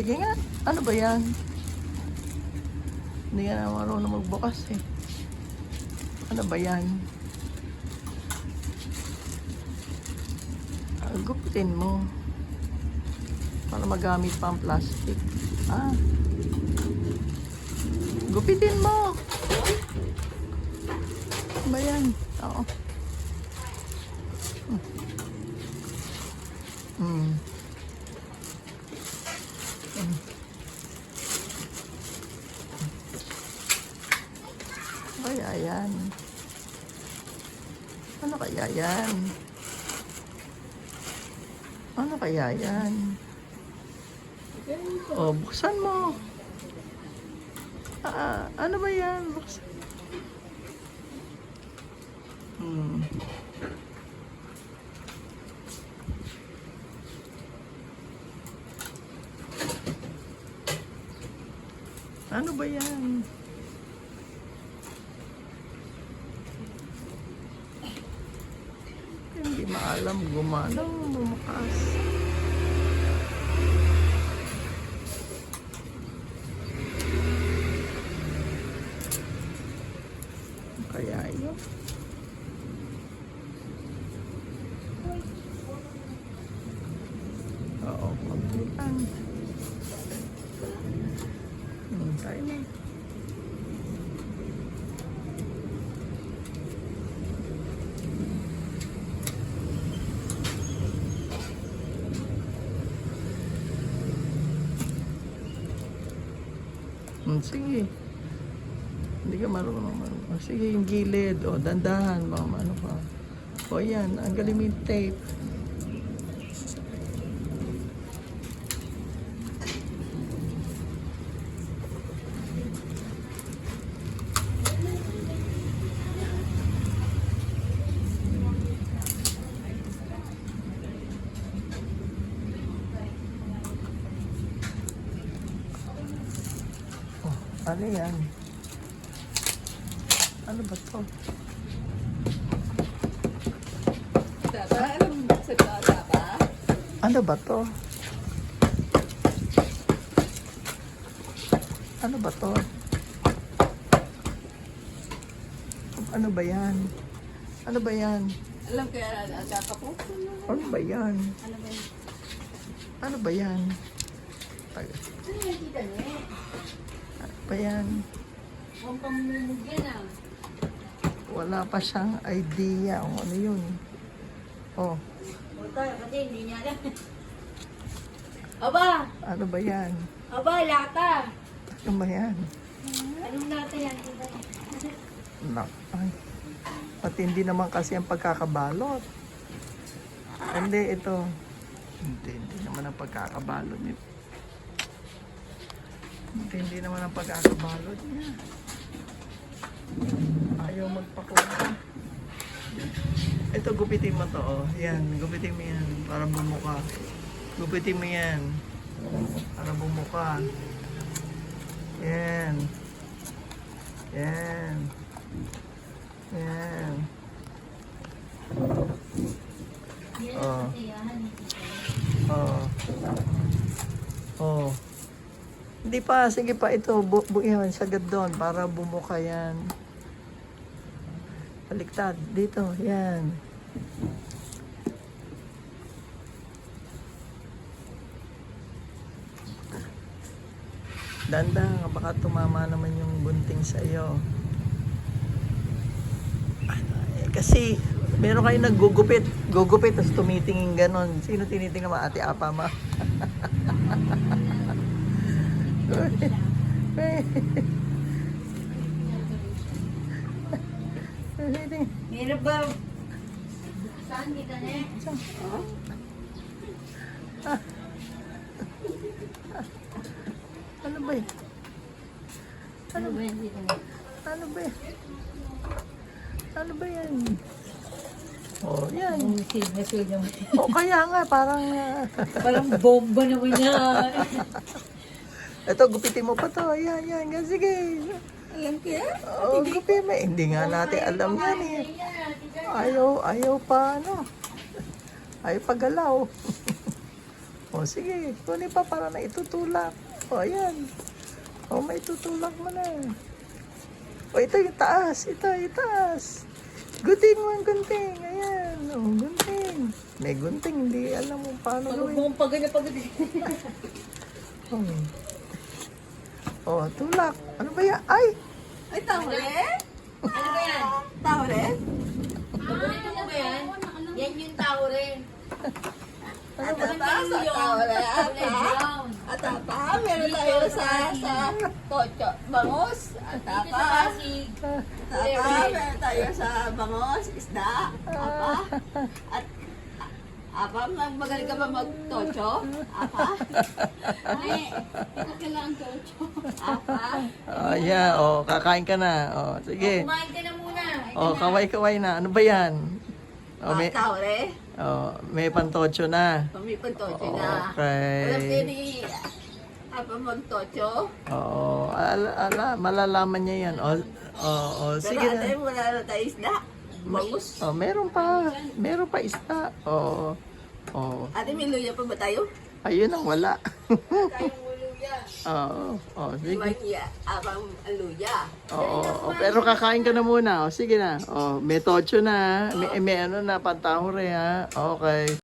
Sige nga, ano ba yan? Hindi ka na marunong magbukas eh. Ano ba yan? Gupitin mo. Para magamit pa ang plastic. Ah. Gupitin mo. Ano ba yan? Oo. Kaya yan? Ano kaya yan? Ano kaya yan? Oh, buksan mo. Ano ba yan? Buksan. Ano ba yan? Hindi maalam gumalaw, bumukas. Kaya yun. Oo, pagkitan. Tayo na. Sige. Hindi ka marunong. Sige, yung gilid. O, dandahan. Ano pa. O, yan. Ang galing yung tape. Ano yan? Ano ba to? Tata, alam mo sa tata ba? Ano ba to? Ano ba to? Ano ba yan? Ano ba yan? Alam kaya tata po? Ano ba yan? Ano ba yun? Ano ba yan? Ano yung kita niya? Ano ba yan? Huwag kang mumugyan ah. Wala pa siyang idea kung ano yun. Oh, Buta, kasi hindi niya alam. Aba! ano ba yan? Aba, lata! Ano ba yan? Anong lata yan? Ay, matindi naman kasi ang pagkakabalot. Hindi, ito. Hindi naman ang pagkakabalot nito. Hindi naman ang pagkakabalot niya. Ayaw magpakuha. Ito, gupitin mo to, oh. Yan, gupitin mo yan para bumuka. Gupitin mo yan para bumuka. Yan. Yan. Yan. Oh. Oh. Oh. Hindi pa, sige pa ito, buihan sagad doon para bumuka yan. Baliktad, dito, yan. Dandang, baka tumama naman yung bunting sa iyo. Kasi, meron kayo naggugupit, tapos tumitingin ganon. Sino tinitingnan mo? Ate Apa ma? Hirap ba? Saan kita niya? Ano ba yun? Ano ba yan dito niya? Ano ba yan? Ano ba yan? Oh, yan. Silver naman. O kaya nga, parang... Parang bomba naman yan. Ito, gupitin mo pa to. Yan. Sige. Alam kaya? Oh, gupitin mo. Hindi nga natin alam yan eh. Ayaw pa, ano. Ayaw pa galaw. O O, sige. Kunin pa para na itutulak. O, ayan. O, may tutulak mo na. O, ito yung taas. Ito, yung taas. Gunting mo ang gunting. Ayan. O, gunting. May gunting. Hindi alam mo paano gawin. Pag ganyan, pag ganyan. O, tulak. Ano ba yan? Ay! Ay, tahore? Ano ba yan? Tahore? Paborito mo ba yan? Yan yung tahore. Atapa, sa tahore. Brown. Atapa, meron tayo sa tocho. Bangus. Dito Atapa. sa Pasig. Atapa, meron tayo sa bangus. Isda. Apa. At apa, magaling ka ba mag-tocho? Apa. Ay, ito kailangan tocho. Apa. O, yeah. O, kakain ka na. O, sige. Kumain ka na muna. O, kaway-kaway na. Ano ba yan? O, may, Tahore. may pantocho na. Pamipon tocho na. Okay. Alam kayo ni apa mag-tocho? Oo, malalaman niya yan. O, sige Pero ate, na. wala na tayo isda. Bangus. O, meron pa. Meron pa isda. O, Ate, may luya pa ba tayo? ayun ang wala. Tayong luya. Oo, sige. Manya, abang luya. Oo, pero kakain ka na muna. O, sige na. O, may tocho na. May ano na, pantahure ha. Okay.